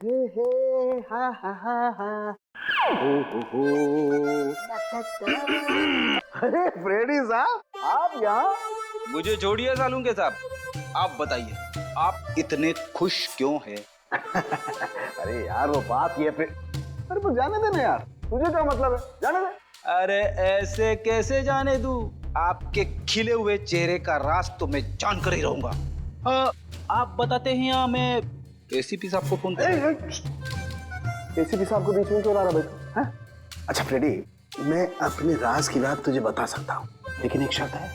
हे हे हा हा हा हा हो अरे फ्रेडी साहब आप यहाँ? मुझे छोड़िए सालुंके साहब, आप बताइए आप इतने खुश क्यों हैं? अरे यार वो बात ये अरे पर जाने दे ना यार, तुझे क्या मतलब है, जाने दे। अरे ऐसे कैसे जाने दूं? आपके खिले हुए चेहरे का राज तो मैं जानकर ही रहूंगा। आप बताते हैं या मैं एसीपी साहब को फोन कर? एसीपी साहब को बीच में क्यों ला रहा बेटा? अच्छा फ्रेडी, मैं अपने राज की बात तुझे बता सकता हूँ, लेकिन एक शर्त है।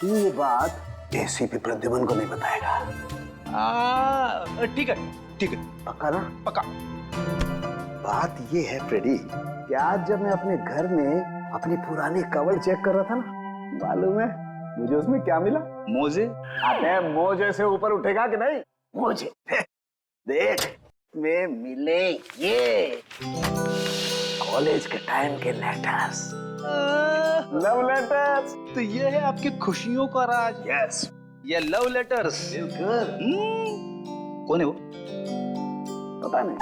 तू ये बात एसीपी प्रद्युमन को नहीं बताएगा। ठीक है ठीक है, पक्का ना? पक्का। बात ये है फ्रेडी कि आज जब मैं अपने घर में अपनी पुरानी कवर चेक कर रहा था ना, मालूम है मुझे उसमें क्या मिला? मोजे? अबे मोजे से ऊपर उठेगा कि नहीं? मोजे देख में मिले ये कॉलेज के टाइम के लेटर्स, लव लेटर्स। तो ये है आपकी खुशियों का राज? यस, ये लव लेटर्स। कौन है वो? पता नहीं।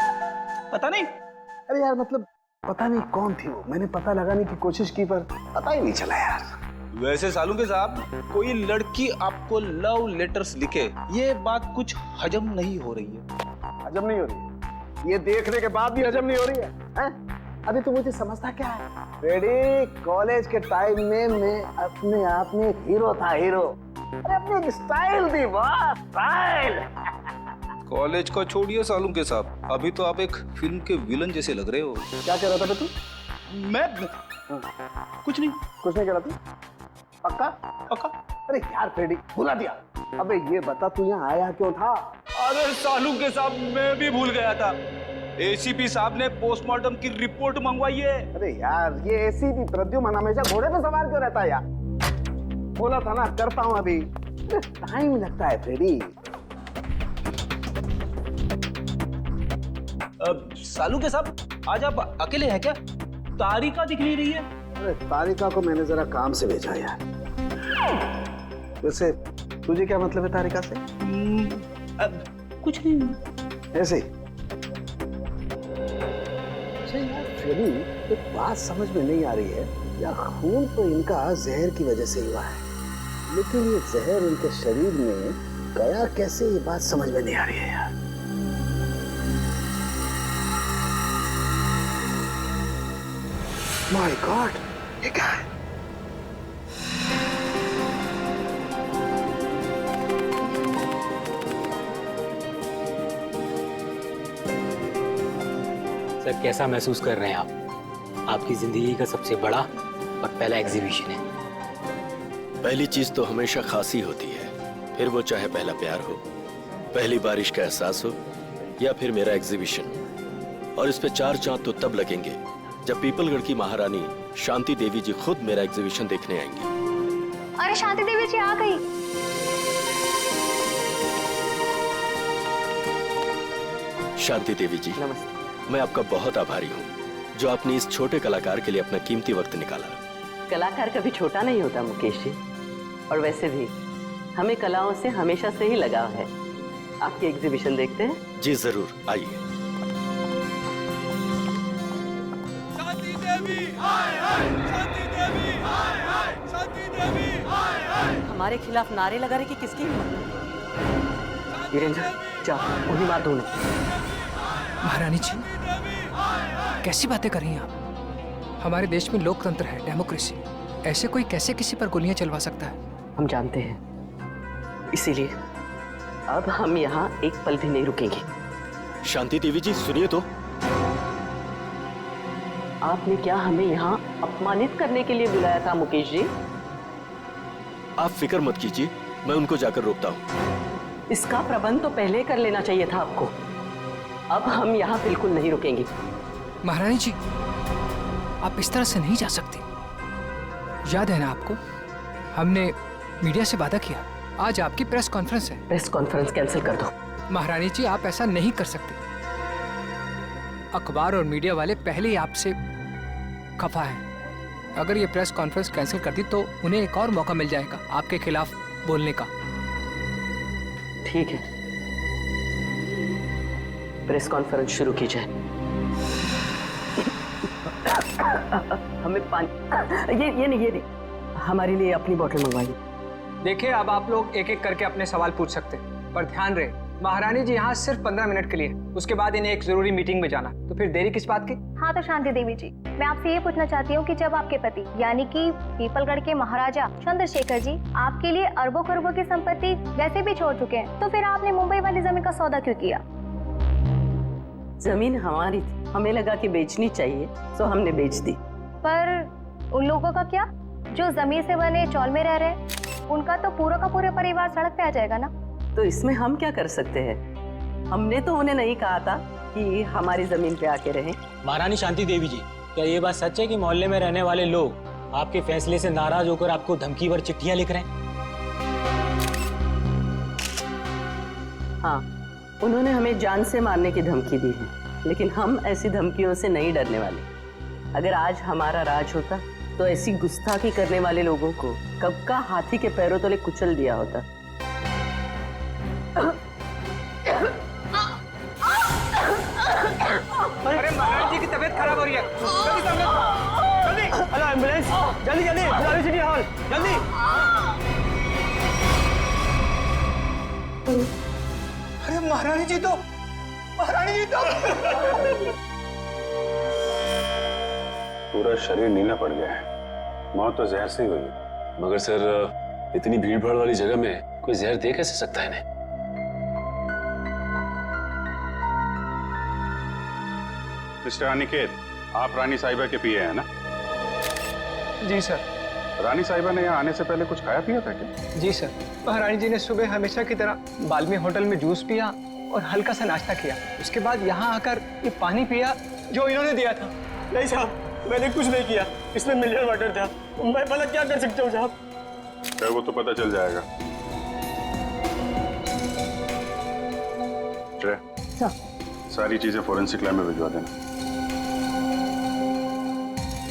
पता नहीं? अरे यार मतलब पता नहीं कौन थी वो, मैंने पता लगाने की कोशिश की पर पता ही नहीं चला यार। वैसे सालुंके साहब, कोई लड़की आपको लव लेटर्स लिखे, ये बात कुछ हजम नहीं हो रही है। हजम नहीं हो रही है? ये देखने के बाद भी हजम नहीं हो रही है, हैं? अभी तो मुझे समझता क्या है रेडी, कॉलेज के टाइम में मैं अपने आप में एक हीरो था, हीरो। अरे अपनी एक स्टाइल थी, वाह स्टाइल। कॉलेज को छोड़िए सालुंके साहब, अभी तो आप एक फिल्म के विलन जैसे लग रहे हो। क्या कह रहा था तू? मैं कुछ नहीं कह रहा था। पक्का? पक्का। अरे यार फ्रेडी भुला दिया। अबे ये बता तू यहाँ आया क्यों था? अरे सालुंके साहब, मैं भी भूल गया था। एसीपी साहब ने पोस्टमार्टम की रिपोर्ट मंगवाई है। अरे यार ये एसीपी प्रद्युमन हमेशा घोड़े पे सवार क्यों रहता है यार? बोला था ना करता हूँ अभी, टाइम लगता है फ्रेडी। सालुंके साहब, आज आप अकेले हैं क्या? तारिका दिख नहीं रही है। अरे तारिका को मैंने जरा काम से भेजा यार। वैसे तुझे क्या मतलब है तारिका से? कुछ नहीं, ऐसे ही। अच्छा यार फ्रेडी, एक बात समझ में नहीं आ रही है यार, खून तो इनका जहर की वजह से हुआ है, लेकिन ये जहर इनके शरीर में गया कैसे, ये बात समझ में नहीं आ रही है यार। माय गॉड, ये क्या है? सर कैसा महसूस कर रहे हैं आप? आपकी जिंदगी का सबसे बड़ा और पहला एग्जीबिशन है। पहली चीज तो हमेशा खासी होती है, फिर वो चाहे पहला प्यार हो, पहली बारिश का एहसास हो, या फिर मेरा एग्जीबिशन। और इस पे 4 चांद तो तब लगेंगे जब पीपलगढ़ की महारानी शांति देवी जी खुद मेरा एग्जीबिशन देखने आएंगी। अरे शांति देवी जी आ गई। शांति देवी जी नमस्ते। मैं आपका बहुत आभारी हूँ जो आपने इस छोटे कलाकार के लिए अपना कीमती वक्त निकाला। कलाकार कभी छोटा नहीं होता मुकेश जी, और वैसे भी हमें कलाओं से हमेशा से ही लगाव है। आपकी एग्जीबिशन देखते हैं? जी जरूर, आइए। शांति देवी हाय हाय, शांति देवी हाय हाय, शांति देवी हाय हाय। हमारे खिलाफ नारे लगा रहे कि किसकी हिम्मत? वीरेंद्र जा उन्हीं मार दो। महारानी जी कैसी बातें कर रही हैं आप? हमारे देश में लोकतंत्र है, डेमोक्रेसी, ऐसे कोई कैसे किसी पर गोलियां चलवा सकता है? हम जानते हैं, इसीलिए अब हम यहाँ एक पल भी नहीं रुकेंगे। शांति देवी जी सुनिए तो। आपने क्या हमें यहाँ अपमानित करने के लिए बुलाया था मुकेश जी? आप फिक्र मत कीजिए, मैं उनको जाकर रोकता हूँ। इसका प्रबंध तो पहले कर लेना चाहिए था आपको। अब हम यहाँ बिल्कुल नहीं रुकेंगे। महारानी जी आप इस तरह से नहीं जा सकती। याद है ना आपको, हमने मीडिया से वादा किया, आज आपकी प्रेस कॉन्फ्रेंस है। प्रेस कॉन्फ्रेंस कैंसिल कर दो। महारानी जी आप ऐसा नहीं कर सकते। अखबार और मीडिया वाले पहले ही आपसे खफा हैं। अगर ये प्रेस कॉन्फ्रेंस कैंसिल कर दी तो उन्हें एक और मौका मिल जाएगा आपके खिलाफ बोलने का। ठीक है, प्रेस कॉन्फ्रेंस शुरू की जाए। हमें पानी, ये नहीं, हमारे लिए अपनी बोतल मंगवाइए। देखिए, अब आप लोग एक एक करके अपने सवाल पूछ सकते हैं, पर ध्यान रहे महारानी जी यहाँ सिर्फ 15 मिनट के लिए, उसके बाद इन्हें एक जरूरी मीटिंग में जाना, तो फिर देरी किस बात की? हाँ तो शांति देवी जी, मैं आपसे ये पूछना चाहती हूँ कि जब आपके पति यानी कि पीपलगढ़ के महाराजा चंद्रशेखर जी आपके लिए अरबों खरबों की संपत्ति वैसे भी छोड़ चुके हैं, तो फिर आपने मुंबई वाली जमीन का सौदा क्यों किया? जमीन हमारी थी, हमें लगा कि बेचनी चाहिए, तो हमने बेच दी। पर उन लोगों का क्या जो जमीन से बने चौल में रह रहे हैं? उनका तो पूरा का पूरा परिवार सड़क पे आ जाएगा ना। तो इसमें हम क्या कर सकते हैं? हमने तो उन्हें नहीं कहा था कि हमारी जमीन पे आके रहें। महारानी शांति देवी जी, क्या ये बात सच है कि मोहल्ले में रहने वाले लोग आपके फैसले से नाराज होकर आपको धमकी भर चिट्ठियां लिख रहे हैं? हाँ, उन्होंने हमें जान से मारने की धमकी दी है, लेकिन हम ऐसी धमकियों से नहीं डरने वाले। अगर आज हमारा राज होता तो ऐसी गुस्ताखी करने वाले लोगों को कब का हाथी के पैरों तले कुचल दिया होता। अरे महाराज जी की तबीयत खराब हो रही है, जल्दी हेलो एम्बुलेंस, जल्दी गुलाबी सिटी हॉल, जल्दी। अरे महारानी जी तो पूरा शरीर नीला पड़ गया है, मौत तो जहर से ही हुई है। मगर सर, इतनी भीड़ भाड़ वाली जगह में कोई जहर दे कैसे सकता है इन्हें? मिस्टर अनिकेत, आप रानी साहिबा के पिए हैं ना? जी सर। रानी साहिबा ने यहाँ आने से पहले कुछ खाया पिया था क्या? जी सर, महारानी जी ने सुबह हमेशा की तरह बाल्मी होटल में जूस पिया और हल्का सा नाश्ता किया। उसके बाद यहाँ आकर ये पानी पिया जो इन्होंने दिया था। नहीं साहब, मैंने कुछ नहीं किया, इसमें मिनरल वाटर था। मैं भला क्या कर सकता हूँ साहब? क्या वो तो पता चल जाएगा। सारी चीजें फोरेंसिक लैब में भिजवा देना।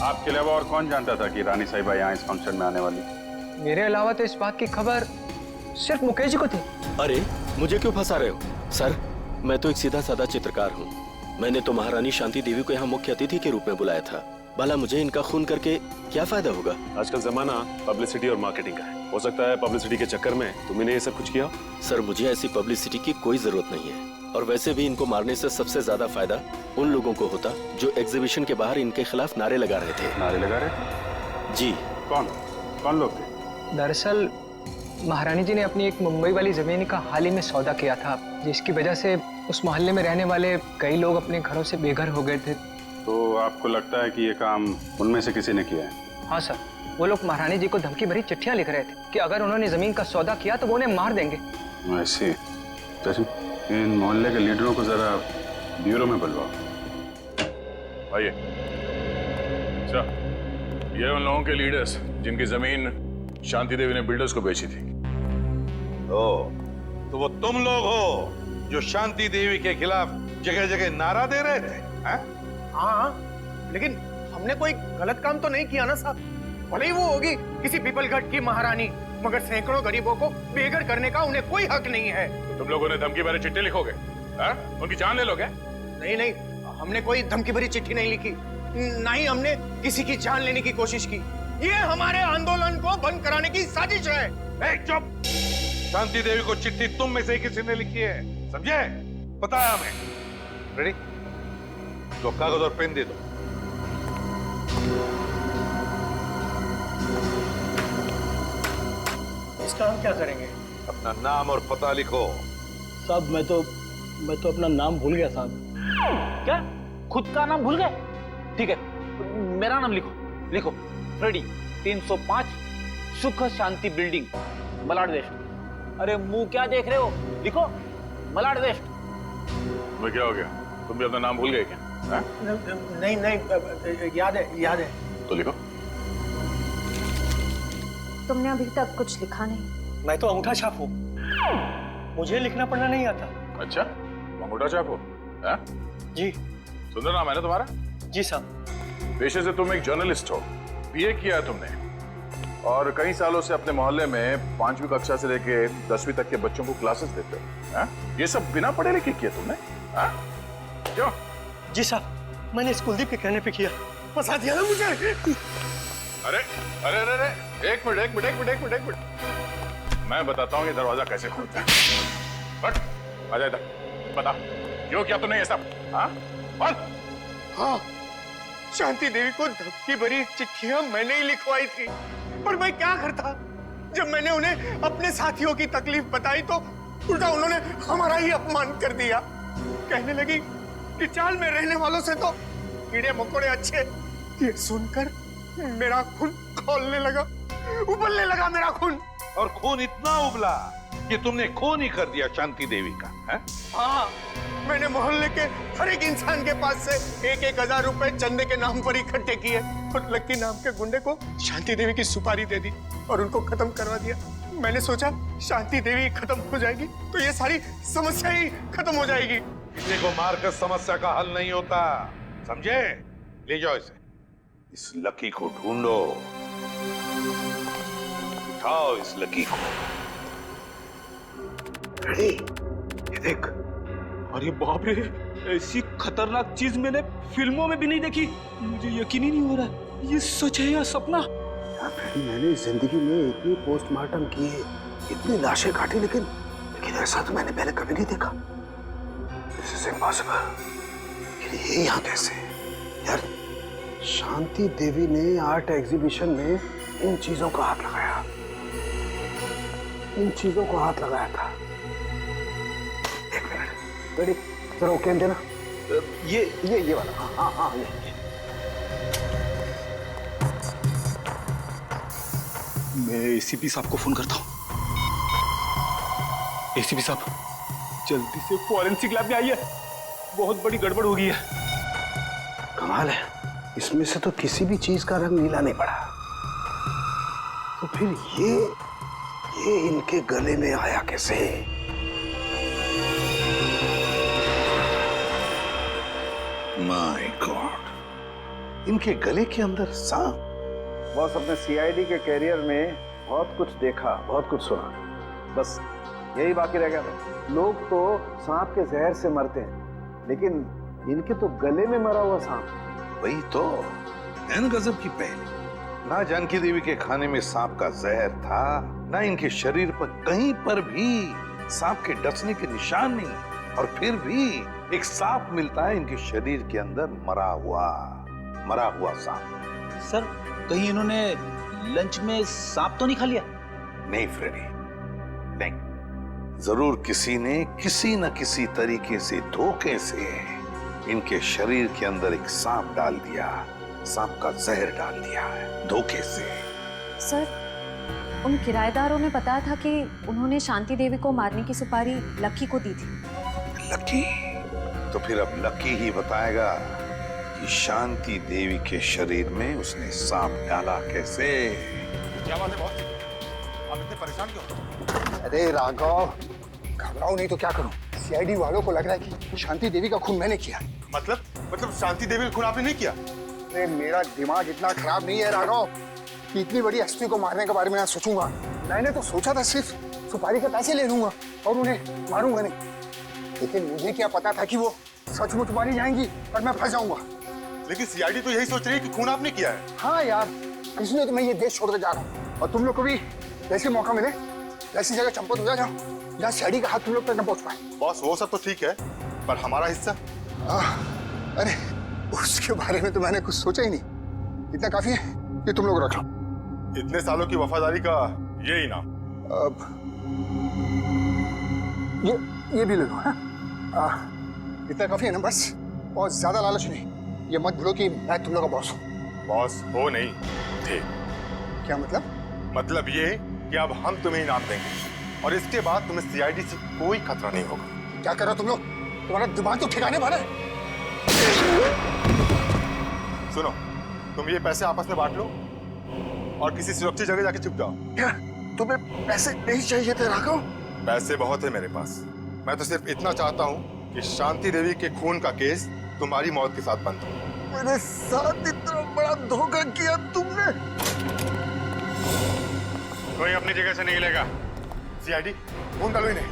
आपके अलावा और कौन जानता था कि रानी साहिबा यहाँ इस फंक्शन में आने वाली? मेरे अलावा तो इस बात की खबर सिर्फ मुकेश जी को थी। अरे, मुझे क्यों फंसा रहे हो? सर, मैं तो एक सीधा साधा चित्रकार हूँ। मैंने तो महारानी शांति देवी को यहाँ मुख्य अतिथि के रूप में बुलाया था। भला मुझे इनका खून करके क्या फायदा होगा? आजकल जमाना पब्लिसिटी और मार्केटिंग का है। हो सकता है पब्लिसिटी के चक्कर में तुमने ये सब कुछ किया। सर, मुझे ऐसी पब्लिसिटी की कोई जरूरत नहीं है, और वैसे भी इनको मारने से सबसे ज्यादा फायदा उन लोगों को होता जो एग्जीबिशन के बाहर इनके खिलाफ नारे लगा रहे थे। नारे लगा रहे? जी। कौन लोग थे? दरअसल महारानी जी ने अपनी एक मुंबई वाली जमीन का हाल ही में सौदा किया था, जिसकी वजह से उस मोहल्ले में रहने वाले कई लोग अपने घरों से बेघर हो गए थे। तो आपको लगता है कि ये काम उनमें से किसी ने किया है? हाँ सर, वो लोग महारानी जी को धमकी भरी चिट्ठियां लिख रहे थे कि अगर उन्होंने जमीन का सौदा किया तो वो उन्हें मार देंगे। ऐसी? इन मोहल्ले के लीडरों को जरा ब्यूरो में बुलवाओ। आइए। अच्छा, ये उन लोगों के लीडर्स जिनकी जमीन शांति देवी ने बिल्डर्स को बेची थी। तो वो तुम लोग हो जो शांति देवी के खिलाफ जगह जगह नारा दे रहे थे? हाँ, लेकिन हमने कोई गलत काम तो नहीं किया ना साहब। भले ही वो होगी किसी पीपलगढ़ की महारानी, मगर सैकड़ों गरीबों को बेघर करने का उन्हें कोई हक नहीं है। तो तुम लोगों ने धमकी भरी चिट्ठी लिखोगे? उनकी जान ले लोगे? नहीं, हमने कोई धमकी भरी चिट्ठी नहीं लिखी, ना ही हमने किसी की जान लेने की कोशिश की। ये हमारे आंदोलन को बंद कराने की साजिश है। चुप! शांति देवी को चिट्ठी तुम में से किसी ने लिखी है, समझे? पता है हमें। रेडी? तो कागज और पेन दे दो। इसका हम क्या करेंगे? अपना नाम और पता लिखो। साहब, मैं तो अपना नाम भूल गया साहब। क्या? खुद का नाम भूल गए? ठीक है, मेरा नाम लिखो। फ्रेडी, 305 सुख शांति बिल्डिंग, मलाड वेस्ट। अरे मुंह क्या देख रहे हो? लिखो, मलाड वेस्ट। मैं क्या हो गया? तुम भी अपना नाम भूल गए क्या? नहीं, याद है। तो लिखो। तुमने अभी तक कुछ लिखा नहीं। मैं तो अंगूठा छाप हूँ, मुझे लिखना पढ़ना नहीं आता। अच्छा, अंगूठा छाप हो? जी। सुंदर नाम है ना तुम्हारा? जी साहब। पेशे से तुम एक जर्नलिस्ट हो, बीए किया है तुमने, और कई सालों से अपने मोहल्ले में 5वीं कक्षा से लेके 10वीं तक के बच्चों को क्लासेस देते हो। ये सब बिना पढ़े लिखे किया तुमने? क्यों? जी साहब, मैंने इस कुलदीप के कहने पे किया, फंसा दिया ना मुझे। अरे अरे अरे अरे एक मिनट, मैं बताता हूँ ये दरवाजा कैसे खोलता है। बट आ जा इधर, बता क्यों किया तूने ये सब? हाँ बोल। हाँ, शांति देवी को धमकी भरी चिट्ठियां मैंने ही लिखवाई थी, पर मैं क्या करता? जब मैंने उन्हें अपने साथियों की तकलीफ बताई तो उल्टा उन्होंने हमारा ही अपमान कर दिया। कहने लगी कि चाल में रहने वालों से तो कीड़े मकोड़े अच्छे। ये सुनकर मेरा खून खौलने लगा, उबलने लगा मेरा खून। और खून इतना उबला कि तुमने खून ही कर दिया शांति देवी का, है? हाँ, मैंने मोहल्ले के हर एक इंसान के पास से 1,000 रुपए चंदे के नाम पर इकट्ठे किए और लक्की नाम के गुंडे को शांति देवी की सुपारी दे दी और उनको खत्म करवा दिया। मैंने सोचा शांति देवी खत्म हो जाएगी तो ये सारी समस्या ही खत्म हो जाएगी। किसी को मारकर समस्या का हल नहीं होता, समझे? ले जाओ इसे, इस लकी को ढूंढो, उठाओ इस लकी को। रेडी, ये देख। अरे बाप रे, ऐसी खतरनाक चीज मैंने फिल्मों में भी नहीं देखी। मुझे यकीन ही नहीं हो रहा ये सच है या सपना। मैंने जिंदगी में इतनी पोस्टमार्टम किए, इतनी लाशें काटी, लेकिन ऐसा तो मैंने पहले कभी नहीं देखा। This is impossible। ये यहाँ कैसे? यार, शांति देवी ने आर्ट एग्जीबिशन में इन चीजों को हाथ लगाया, इन चीजों को हाथ लगाया था। एक मिनट, रेडी, जरा वो कैन देना। ये वाला। हाँ, ये। मैं एसीपी साहब को फोन करता हूँ। एसीपी साहब, जल्दी से फॉरेंसिक लैब में आइए, बहुत बड़ी गड़बड़ हो गई है। कमाल है, इसमें से तो किसी भी चीज का रंग नीला नहीं पड़ा। तो फिर ये इनके गले में आया कैसे? माय गॉड, इनके गले के अंदर सांप। बॉस, अपने सीआईडी के कैरियर में बहुत कुछ देखा, बहुत कुछ सुना, बस यही बाकी रह गया था। लोग तो सांप के जहर से मरते हैं, लेकिन इनके तो गले में मरा हुआ सांप। वही तो एन गजब की पहली। ना जानकी देवी के खाने में सांप का जहर था, ना इनके शरीर पर कहीं पर भी सांप के डसने के निशान नहीं, और फिर भी एक सांप मिलता है इनके शरीर के अंदर, मरा हुआ सांप। सर, कहीं इन्होंने लंच में सांप तो नहीं खा लिया? नहीं फ्रेडी, नहीं। जरूर किसी ने किसी न किसी तरीके से, धोखे से इनके शरीर के अंदर एक सांप डाल दिया, सांप का जहर डाल दिया है, धोखे से। सर, उन किराएदारों ने बताया था कि उन्होंने शांति देवी को मारने की सुपारी लक्की को दी थी। लक्की? तो फिर अब लक्की ही बताएगा कि शांति देवी के शरीर में उसने सांप डाला कैसे। क्या बात है बॉस, आप इतने परेशान क्यों? अरे राघव, घबराओ नहीं तो क्या करूं? सीआईडी वालों को लग रहा है कि शांति देवी का खून मैंने किया। मतलब शांति देवी का खून आपने नहीं किया? अरे मेरा दिमाग इतना खराब नहीं है राघव कि इतनी बड़ी हस्ती को मारने के बारे में ना सोचूंगा। मैंने तो सोचा था सिर्फ सुपारी के पैसे ले लूंगा और उन्हें मारूंगा नहीं, लेकिन मुझे क्या पता था कि वो सचमुच मारी जाएंगी और मैं फंस जाऊंगा। लेकिन सीआईडी तो यही सोच रही है कि खून आपने किया है। हाँ यार, इसलिए तो मैं ये देश छोड़कर जा रहा हूँ, और तुम लोग को भी जैसे मौका मिले ऐसी जगह चंपत हो जाओ जहाँ सीआईडी का हाथ तुम लोग तक न पहुंच पाए। बॉस, वो सब तो ठीक है, पर हमारा हिस्सा? अरे उसके बारे में तो मैंने कुछ सोचा ही नहीं। इतना काफी है कि तुम लोग रख लो। इतने सालों की वफादारी का ये इनाम। अब ये भी ले लो। इतना काफी है ना, बस। बहुत ज्यादा लालच नहीं। ये मत भूलो कि मैं तुम लोग का बॉस हूँ। बॉस हो नहीं थे। क्या मतलब? मतलब ये कि अब हम तुम्हें इनाम देंगे और इसके बाद तुम्हें सीआईडी से कोई खतरा नहीं होगा। क्या कर रहे हो तुम लोग? तुम्हारा दिमाग तो ठिकाने पर है। सुनो, तुम ये पैसे आपस में बांट लो और किसी सुरक्षित जगह जाके छुप जाओ। क्या तुम्हें पैसे नहीं चाहिए थे राघव? पैसे बहुत है मेरे पास। मैं तो सिर्फ इतना चाहता हूँ कि शांति देवी के खून का केस तुम्हारी मौत के साथ बंद हो। मेरे साथ इतना बड़ा धोखा किया तुमने। कोई अपनी जगह से नहीं लेगा। सीआईडी, खून डालो इन्हें।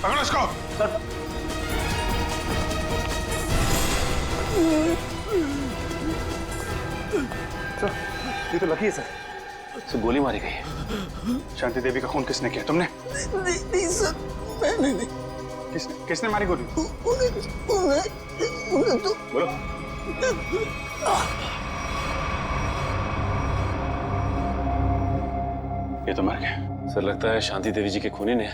पकड़ो इसको। सर ये तो लकी है सर। गोली मारी गई है। शांति देवी का खून किसने किया? तुमने? नहीं सर, मैंने नहीं। किसने मारी गोली? उन्हें तो बोलो। ये तो मर गया। सर लगता है शांति देवी जी के खूनी ने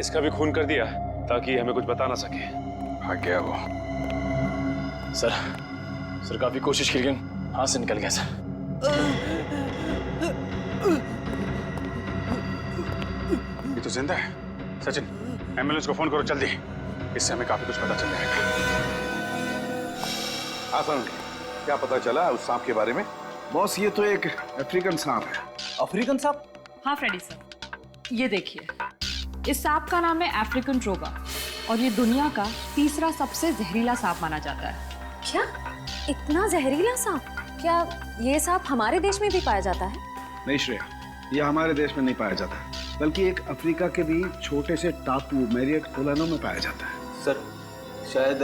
इसका भी खून कर दिया ताकि हमें कुछ बता ना सके। भाग गया वो। सर काफी कोशिश की लेकिन हाथ से निकल गया सर। ये तो जिंदा है। सचिन, एम्बुलेंस को फोन करो जल्दी। इससे हमें काफी कुछ पता चल जाएगा। आसान, क्या पता चला उस सांप के बारे में? बॉस, ये तो एक अफ्रीकन सांप है। अफ्रीकन सांप? हाँ फ्रेडी सर, ये देखिए, इस सांप का नाम है अफ्रीकन ट्रोगा और ये दुनिया का तीसरा सबसे जहरीला सांप माना जाता है। क्या इतना जहरीला सांप? क्या ये सांप हमारे देश में भी पाया जाता है? नहीं श्रेया, ये हमारे देश में नहीं पाया जाता, बल्कि एक अफ्रीका के भी छोटे से टापू मैरियट ओलानो में पाया जाता है। सर शायद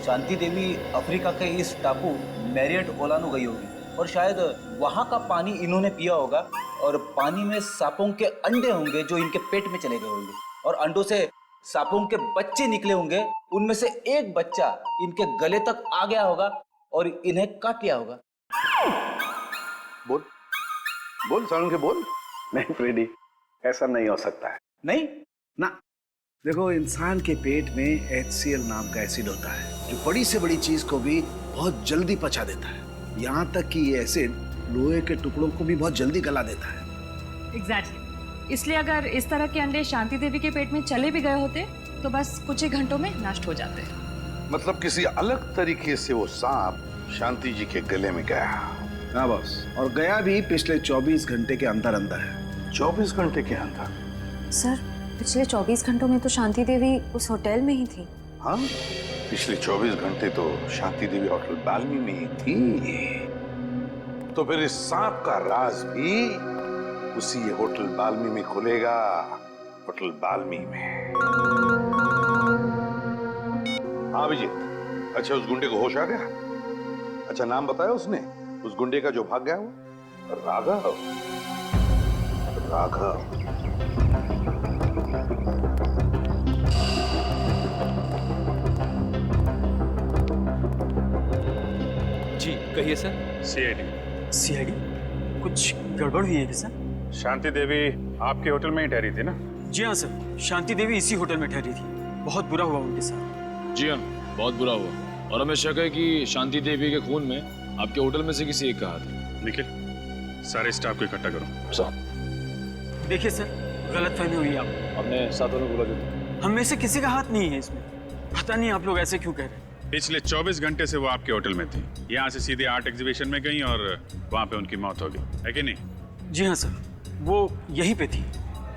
शांति देवी अफ्रीका के इस टापू मैरियट ओलानो गई होगी और शायद वहाँ का पानी इन्होंने पिया होगा और पानी में सांपों के अंडे होंगे जो इनके पेट में चले गए होंगे और अंडों से सांपों के बच्चे निकले होंगे। उनमें से एक बच्चा इनके गले तक आ गया होगा और इन्हें काट लिया होगा। बोल बोल सारुण के बोल। नहीं फ्रेडी, ऐसा नहीं हो सकता है। नहीं ना, देखो, इंसान के पेट में HCl नाम का एसिड होता है जो बड़ी से बड़ी चीज को भी बहुत जल्दी पचा देता है। यहाँ तक कि ये एसिड लोहे के टुकड़ों को भी बहुत जल्दी गला देता है। एग्जैक्टली। इसलिए अगर इस तरह के अंडे शांति देवी के पेट में चले भी गए होते तो बस कुछ ही घंटों में नष्ट हो जाते। मतलब किसी अलग तरीके से वो सांप शांति जी के गले में गया। हाँ बॉस, और गया भी पिछले 24 घंटे के अंदर अंदर है। 24 घंटे के अंदर? सर पिछले 24 घंटों में तो शांति देवी उस होटल में ही थी। हाँ, पिछले 24 घंटे तो शांति देवी होटल बाल्मी में ही थी। तो फिर इस सांप का राज भी उसी होटल बाल्मी में खुलेगा। होटल बाल्मी में। हाँ अभिजीत, अच्छा उस गुंडे को होश आ गया? अच्छा नाम बताया उसने उस गुंडे का जो भाग गया वो? राघव। राघव। जी कहिए सर। सीआईडी कुछ गड़बड़ हुई है क्या सर? शांति देवी आपके होटल में ही ठहरी थी ना? जी हाँ सर, शांति देवी इसी होटल में ठहरी थी। बहुत बुरा हुआ उनके साथ। जी हाँ, बहुत बुरा हुआ और हमें शक है कि शांति देवी के खून में आपके होटल में से किसी एक का हाथ है। निखिल, सारे स्टाफ को इकट्ठा करो। सर देखिए सर, गलतफहमी हुई आप। हमने साथों में बोला जो हम में से किसी का हाथ नहीं है इसमें। पता नहीं आप लोग ऐसे क्यों कह रहे हैं। पिछले 24 घंटे से वो आपके होटल में थी। यहाँ से सीधे आर्ट एग्जीबिशन में गई और वहाँ पे उनकी मौत हो गई, है कि नहीं? जी हाँ सर, वो यहीं पे थी।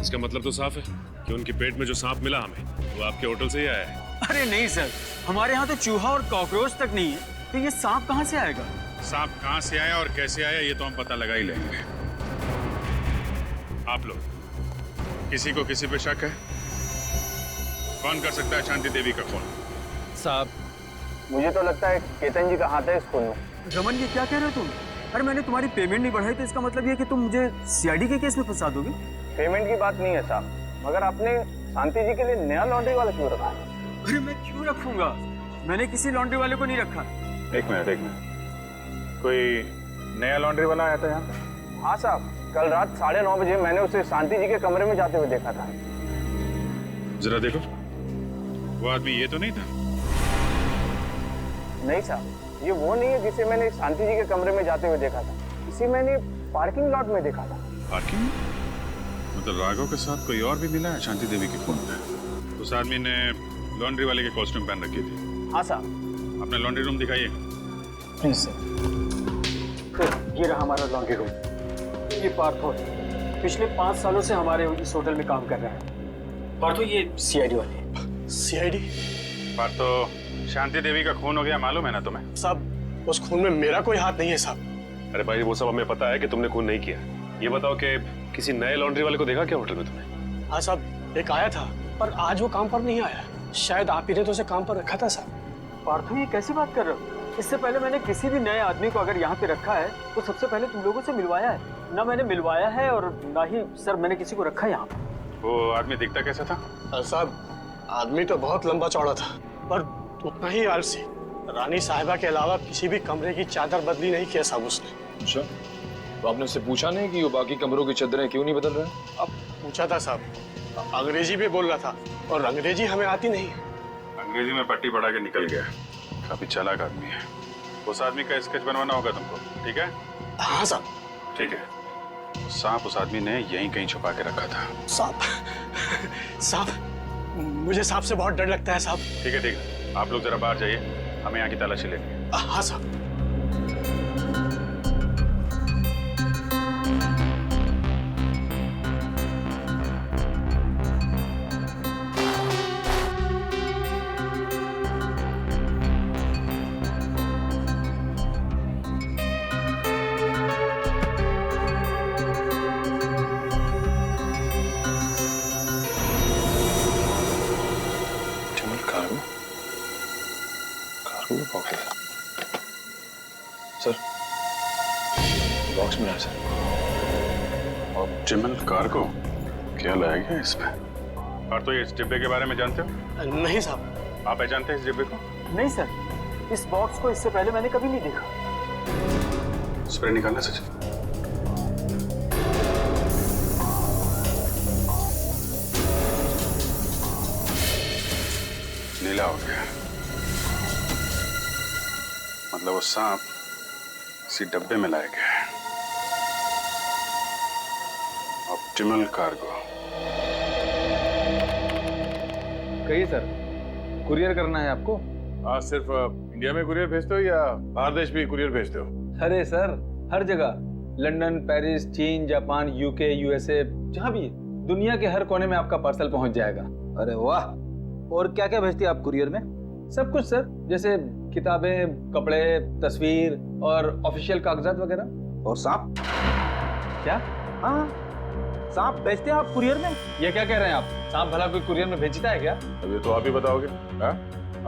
इसका मतलब तो साफ है कि उनके पेट में जो सांप मिला हमें वो आपके होटल से ही आया है। अरे नहीं सर, हमारे यहाँ तो चूहा और कॉकरोच तक नहीं है, तो ये सांप कहाँ से आएगा? सांप कहाँ से आया और कैसे आया ये तो हम पता लगा ही लेंगे। आप लोग किसी को किसी पे शक है? कौन कर सकता है शांति देवी का खून? साहब मुझे तो लगता है केतन जी का हाथ है इस खून में। रमन, ये क्या कह रहे हो तुम? अरे मैंने तुम्हारी पेमेंट नहीं बढ़ाई तो इसका मतलब ये है कि तुम मुझे सीआईडी के केस में फंसा दोगे? पेमेंट की बात नहीं है साहब, मगर आपने शांति जी के लिए नया लॉन्ड्री वाला क्यों रखा है? अरे मैं क्यों रखूंगा? मैंने किसी लॉन्ड्री वाले को नहीं रखा। एक मिनट, कोई नया लॉन्ड्री वाला आया था यहाँ पे? हाँ साहब, कल रात 9:30 बजे मैंने उसे शांति जी के कमरे में जाते हुए देखा था। जरा देखो, वो आदमी ये तो नहीं था? नहीं साहब, ये वो नहीं है जिसे मैंने शांति जी के कमरे में जाते हुए देखा था। इसे मैंने पार्किंग लॉट में देखा था। पार्किंग? मतलब राघव के साथ कोई और भी मिला है शांति देवी के खून में? उस आदमी ने लॉन्ड्री वाले के कॉस्ट्यूम पहन रखी थी। हाँ साहब। अपना लॉन्ड्री रूम दिखाइए। Please sir. ये रहा हमारा लॉन्ड्री रूम। ये पार्थो है, पिछले 5 सालों से हमारे इस होटल में काम कर रहा है। पार्थो, ये सीआईडी वाले। सीआईडी? पार्थो, शांति देवी का खून हो गया मालूम है ना तुम्हें? साहब, उस खून में मेरा कोई हाथ नहीं है साहब। अरे भाई, वो सब हमें पता है कि तुमने खून नहीं किया। ये बताओ कि किसी नए लॉन्ड्री वाले को देखा क्या होटल में तुमने? हाँ साहब, एक आया था पर आज वो काम पर नहीं आया। शायद आप ही ने तो उसे काम पर रखा था साहब। पार्थो, ये कैसी बात कर रहे हो? इससे पहले मैंने किसी भी नए आदमी को अगर यहाँ पे रखा है तो सबसे पहले तुम लोगों से मिलवाया है। ना मैंने मिलवाया है और ना ही सर मैंने किसी को रखा है यहाँ पे। वो आदमी दिखता कैसा था? साहब, आदमी तो बहुत लंबा चौड़ा था, पर उतना ही आलसी। रानी साहिबा के अलावा किसी भी कमरे की चादर बदली नहीं किया साहब उसने। अच्छा, तो आपने उससे पूछा नहीं कि वो बाकी कमरों की चादरें क्यों नहीं बदल रहा है? अब पूछा था साहब, अंग्रेजी भी बोल रहा था और अंग्रेजी हमें आती नहीं। अंग्रेजी में पट्टी पढ़ा के निकल गया। काफी चालाक आदमी है। उस आदमी का स्केच बनवाना होगा तुमको, ठीक है? हाँ साहब। ठीक है। सांप उस आदमी ने यहीं कहीं छुपा के रखा था। सांप? सांप? मुझे सांप से बहुत डर लगता है साहब। ठीक है, ठीक है। आप लोग जरा बाहर जाइए, हमें यहाँ की तलाशी लेनी है। हाँ साहब। सर, बॉक्स में है सर। Optimal cargo? क्या लाया गया इसमें? और तो ये इस डिब्बे के बारे में जानते हो? नहीं साहब। आप पहचानते हैं इस डिब्बे को? नहीं सर, इस बॉक्स को इससे पहले मैंने कभी नहीं देखा। स्प्रे निकालना सचिन। नीला हो गया। मतलब वो सांप इसी डब्बे में लाया गया है। Optimal cargo. कहिए सर, कुरियर करना है आपको? हाँ, सिर्फ इंडिया में कुरियर भेजते हो या बाहर देश भी कुरियर भेजते हो? अरे सर, हर जगह, लंदन, पेरिस, चीन, जापान, यूके, यूएसए, जहाँ भी, दुनिया के हर कोने में आपका पार्सल पहुंच जाएगा। अरे वाह! और क्या क्या भेजती है आप कुरियर में? सब कुछ सर, जैसे किताबें, कपड़े, तस्वीर और ऑफिशियल कागजात वगैरह। और सांप? क्या? हाँ, सांप भेजते हैं आप कुरियर में? ये क्या कह रहे हैं आप? सांप भला कोई कुरियर में भेजता है क्या? अब ये तो आप ही बताओगे। हाँ?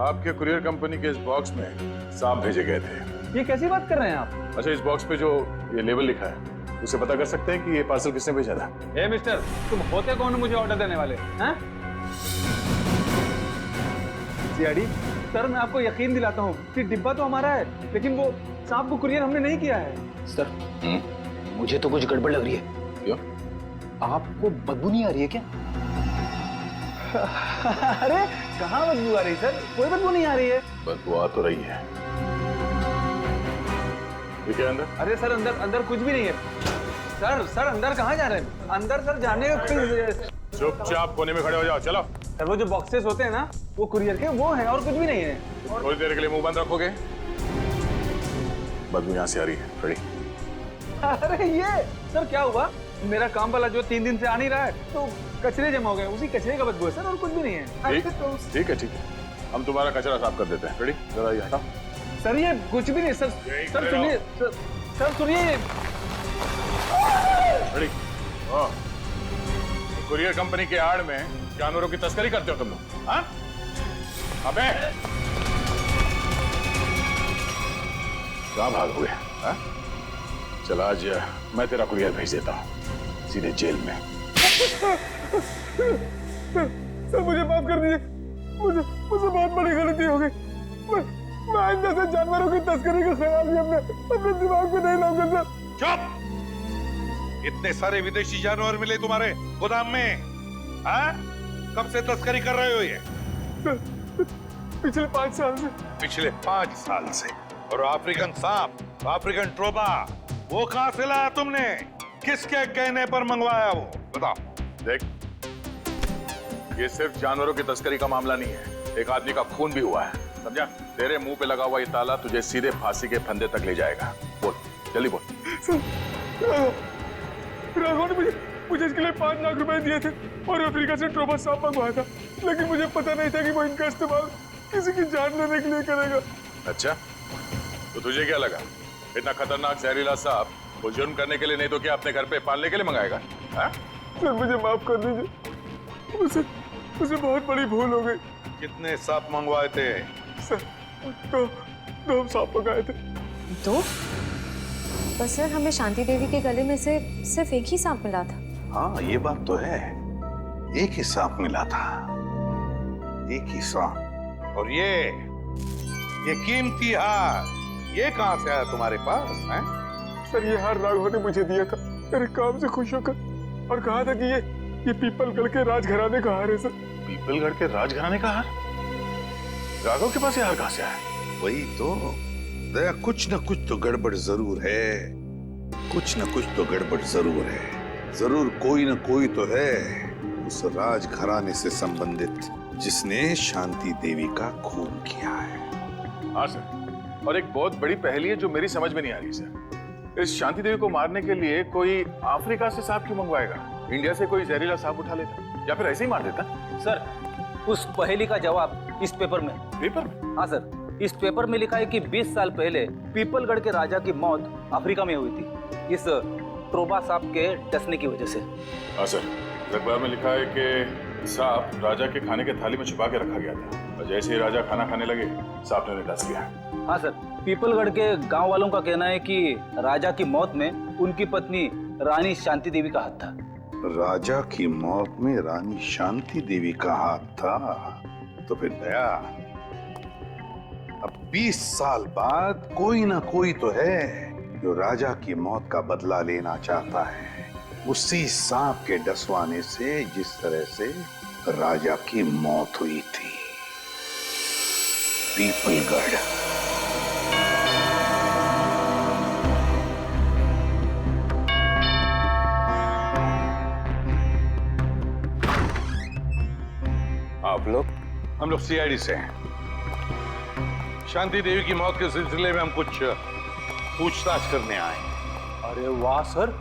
आपके कुरियर कंपनी के इस बॉक्स में सांप भेजे गए थे। ये कैसी बात कर रहे हैं आप? अच्छा, इस बॉक्स पे जो ये लेबल लिखा है, उसे पता कर सकते हैं कि ये पार्सल किसने भेजा था? ए मिस्टर, तुम होते कौन हो मुझे ऑर्डर देने वाले? हैं? सीआईडी सर, मैं आपको यकीन दिलाता हूँ कि डिब्बा तो हमारा है, लेकिन वो सांप को कुरियर हमने नहीं किया है। सर, मुझे तो कुछ गड़बड़ लग रही है। क्यों? आपको बदबू नहीं आ रही है क्या? अरे कहाँ बदबू आ रही सर? कोई बदबू नहीं आ रही है। बदबू आ तो रही है। ठीक है, अंदर? अरे सर, अंदर कुछ भी नहीं है। सर अंदर कहाँ जा रहे हैं? अंदर सर जाने का कोई... चुपचाप कोने में खड़े हो जाओ, चलो। सर, वो जो बॉक्सेस होते हैं ना, वो कुरियर के वो हैं और कुछ भी नहीं है। थोड़ी देर के लिए मुंह बंद रखोगे? बदबू यहाँ से आ रही है। रेडी? अरे ये सर क्या हुआ? मेरा काम वाला जो 3 दिन से आ नहीं रहा है, तो कचरे जमा हो गए, उसी कचरे का बदबू है सर, और कुछ भी नहीं है। ठीक है। हम तुम्हारा कचरा साफ कर देते हैं। रेडी? जरा ये हटाओ। सर ये कुछ भी नहीं सर। सर सुनिए, सर सुनिए। रेडी? कुरियर कंपनी के आड़ में जानवरों की तस्करी करते हो तुम लोग? हाँ? अबे कहाँ भागोगे? हाँ? चल, आज मैं तेरा कुरियर भेज देता हूँ सीधे जेल में। सर मुझे माफ कर दीजिए, मुझे बहुत बड़ी गलती हो गई। मैं आइंदा से जानवरों की तस्करी का ख्याल भी अपने दिमाग में नहीं लाऊंगा सर। चुप! इतने सारे विदेशी जानवर मिले तुम्हारे गोदाम में? हाँ? कब से तस्करी कर रहे हो ये? पिछले 5 साल से। पिछले 5 साल से? और अफ्रीकन सांप, अफ्रीकन ट्रोबा, वो कहां से लाया तुमने? किसके कहने पर मंगवाया वो? बताओ। देख, ये सिर्फ जानवरों की तस्करी का मामला नहीं है, एक आदमी का खून भी हुआ है, समझा? तेरे मुंह पे लगा हुआ ये ताला तुझे सीधे फांसी के फंदे तक ले जाएगा। बोल, जल्दी बोल। राघव ने मुझे इसके लिए 5 लाख रुपए दिए थे और अफ्रीका से ट्रोबा सांप मंगवाया था, लेकिन मुझे पता नहीं था कि वो इनका इस्तेमाल किसी की जान लेने के लिए करेगा। अच्छा, तो तुझे क्या लगा इतना खतरनाक जहरीला सांप वो जुर्म करने के लिए नहीं तो क्या अपने घर पे पालने के लिए मंगाएगा? हाँ? सर मुझे माफ कर दीजिए, मुझसे बहुत बड़ी भूल हो गई। कितने सांप मंगवाए थे? सर, दो सांप मंगाए थे। दो? बस सर, हमें शांति देवी के गले में से सिर्फ एक ही सांप मिला था। हाँ, ये बात तो है, एक ही सांप मिला था, एक ही सांप। और ये कीमती हार, ये कहाँ से आया तुम्हारे पास है? सर, ये हार राघव ने मुझे दिया था मेरे काम से खुश होकर, और कहा था कि ये पीपलगढ़ के राजघराने का हार है सर। पीपलगढ़ के राजघराने का हार? राघव के पास ये हार कहाँ से आया? वही तो दया, कुछ न कुछ तो गड़बड़ जरूर है, कुछ न कुछ तो गड़बड़ जरूर है। जरूर कोई न कोई तो है उस राजघराने से संबंधित जिसने शांति देवी का खून किया है। हाँ सर, और एक बहुत बड़ी पहेली है जो मेरी समझ में नहीं आ रही सर। इस शांति देवी को मारने के लिए कोई अफ्रीका से सांप क्यों मंगवाएगा? इंडिया से कोई जहरीला सांप उठा लेता या फिर ऐसे ही मार देता। सर, उस पहेली का जवाब इस पेपर में। पेपर में? हाँ सर, इस पेपर में लिखा है कि 20 साल पहले पीपलगढ़ के राजा की मौत अफ्रीका में हुई थी, इस ट्रोबा सांप के डसने की वजह से। हाँ सर, अखबार में लिखा है कि सांप राजा के खाने के थाली में छुपा के रखा गया था, और जैसे ही राजा खाना खाने लगे सांप ने उन्हें डस लिया। हाँ सर, पीपलगढ़ के गांव वालों का कहना है कि राजा की मौत में उनकी पत्नी रानी शांति देवी का हाथ था। राजा की मौत में रानी शांति देवी का हाथ था? तो फिर दया, अब 20 साल बाद कोई ना कोई तो है जो राजा की मौत का बदला लेना चाहता है, उसी सांप के डसवाने से जिस तरह से राजा की मौत हुई थी। पीपलगढ़। आप लोग? हम लोग सीआईडी से हैं। शांति देवी की मौत के सिलसिले में हम कुछ पूछताछ करने आए। अरे वाह सर,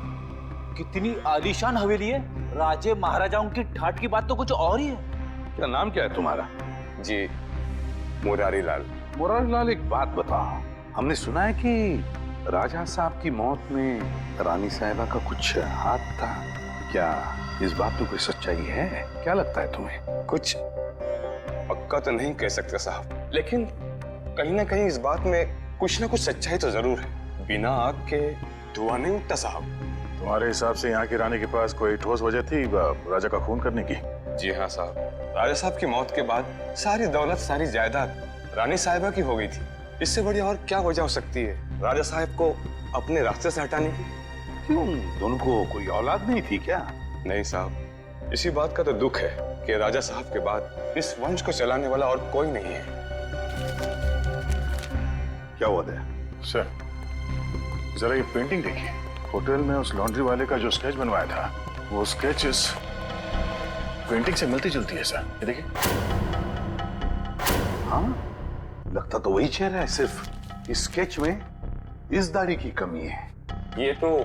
कितनी आलीशान हवेली है। राजे महाराजाओं की ठाट की बात तो कुछ और ही है। क्या नाम क्या है तुम्हारा? जी, मुरारी लाल। मुरारी लाल, एक बात बताओ, हमने सुना है कि राजा साहब की मौत में रानी साहिबा का कुछ हाथ था, क्या इस बात में कोई सच्चाई है? क्या लगता है तुम्हें? कुछ पक्का तो नहीं कह सकते साहब, लेकिन कहीं ना कहीं इस बात में कुछ ना कुछ सच्चाई तो जरूर है। बिना आग के धुआं नहीं उठता साहब। तुम्हारे हिसाब से यहाँ की रानी के पास कोई ठोस वजह थी राजा का खून करने की? जी हाँ साहब, राजा साहब की मौत के बाद सारी दौलत, सारी जायदाद रानी साहिबा की हो गई थी। इससे बड़ी और क्या वजह हो सकती है राजा साहब को अपने रास्ते से हटाने की? क्यों, दोनों को कोई औलाद नहीं थी क्या? नहीं साहब, इसी बात का तो दुख है कि राजा साहब के बाद इस वंश को चलाने वाला और कोई नहीं है। क्या हुआ था? सर, जरा ये पेंटिंग देखिए। होटल में उस लॉन्ड्री वाले का जो स्केच बनवाया था, वो स्केच इस पेंटिंग से मिलती जुलती है सर। ये देखिए। हाँ, लगता तो वही चेहरा है, सिर्फ इस स्केच में इस दाढ़ी की कमी है। ये तो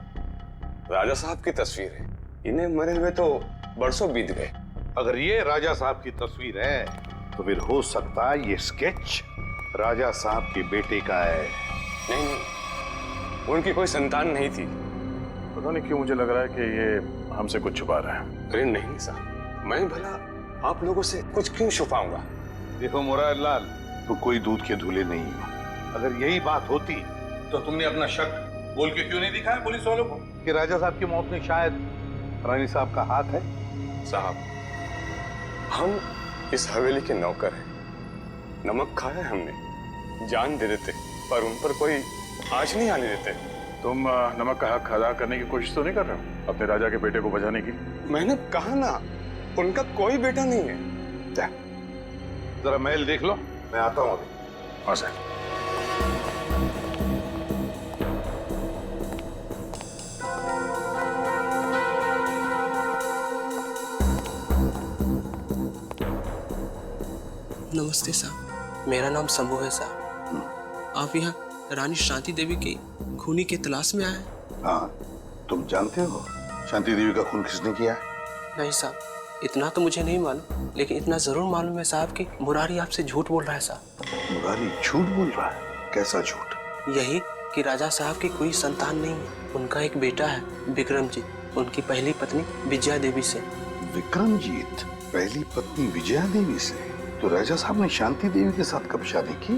राजा साहब की तस्वीर है, इन्हें मरे हुए तो बरसों बीत गए। अगर ये राजा साहब की तस्वीर है तो फिर हो सकता है ये स्केच राजा साहब के बेटे का है। नहीं, उनकी कोई संतान नहीं थी। पता नहीं क्यों मुझे लग रहा है कि ये हमसे कुछ छुपा रहा है। अरे नहीं साहब, मैं भला आप लोगों से कुछ क्यों छुपाऊंगा? देखो मुरारी लाल, तो कोई दूध के धुले नहीं हो। अगर यही बात होती तो तुमने अपना शक बोल के क्यों नहीं दिखाया पुलिस वालों को कि राजा साहब की मौत में शायद रानी साहब का हाथ है? साहब, हम इस हवेली के नौकर हैं। नमक खाया हमने, जान दे देते, पर उन पर कोई आँच नहीं आने देते। तुम नमक का हक अदा करने की कोशिश तो नहीं कर रहे हो अपने राजा के बेटे को बचाने की? मैंने कहा ना, उनका कोई बेटा नहीं है। जरा महल देख लो, मैं आता हूँ अभी। हाँ सर। नमस्ते साहब, मेरा नाम शंभू है साहब। आप यहाँ रानी शांति देवी की खूनी की तलाश में आए हैं? हाँ, तुम जानते हो शांति देवी का खून किसने किया है? नहीं साहब, इतना तो मुझे नहीं मालूम, लेकिन इतना जरूर मालूम है साहब कि मुरारी आपसे झूठ बोल रहा है साहब। मुरारी झूठ बोल रहा है? कैसा झूठ? यही कि राजा साहब की कोई संतान नहीं है। उनका एक बेटा है, विक्रमजीत, उनकी पहली पत्नी विजया देवी से। विक्रमजीत? पहली पत्नी विजया देवी से? तो राजा साहब ने शांति देवी के साथ कब शादी की?